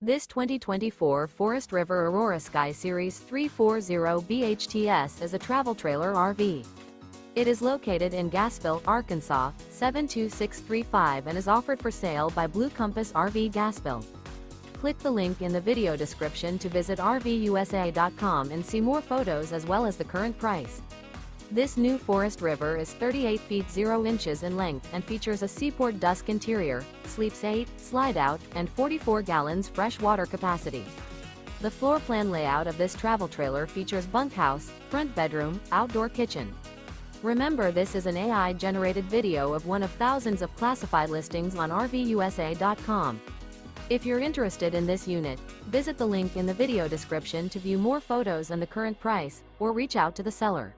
This 2024 Forest River Aurora Sky Series 340 BHTS is a travel trailer RV. It is located in Gassville, Arkansas, 72635 and is offered for sale by Blue Compass RV Gassville. Click the link in the video description to visit RVUSA.com and see more photos as well as the current price. This new Forest River is 38 feet 0 inches in length and features a SEAPORT DUSK interior, sleeps 8, Slideout, and 44 gallons fresh water capacity. The floor plan layout of this travel trailer features bunkhouse, front bedroom, outdoor kitchen. Remember, this is an AI-generated video of one of thousands of classified listings on RVUSA.com. If you're interested in this unit, visit the link in the video description to view more photos and the current price, or reach out to the seller.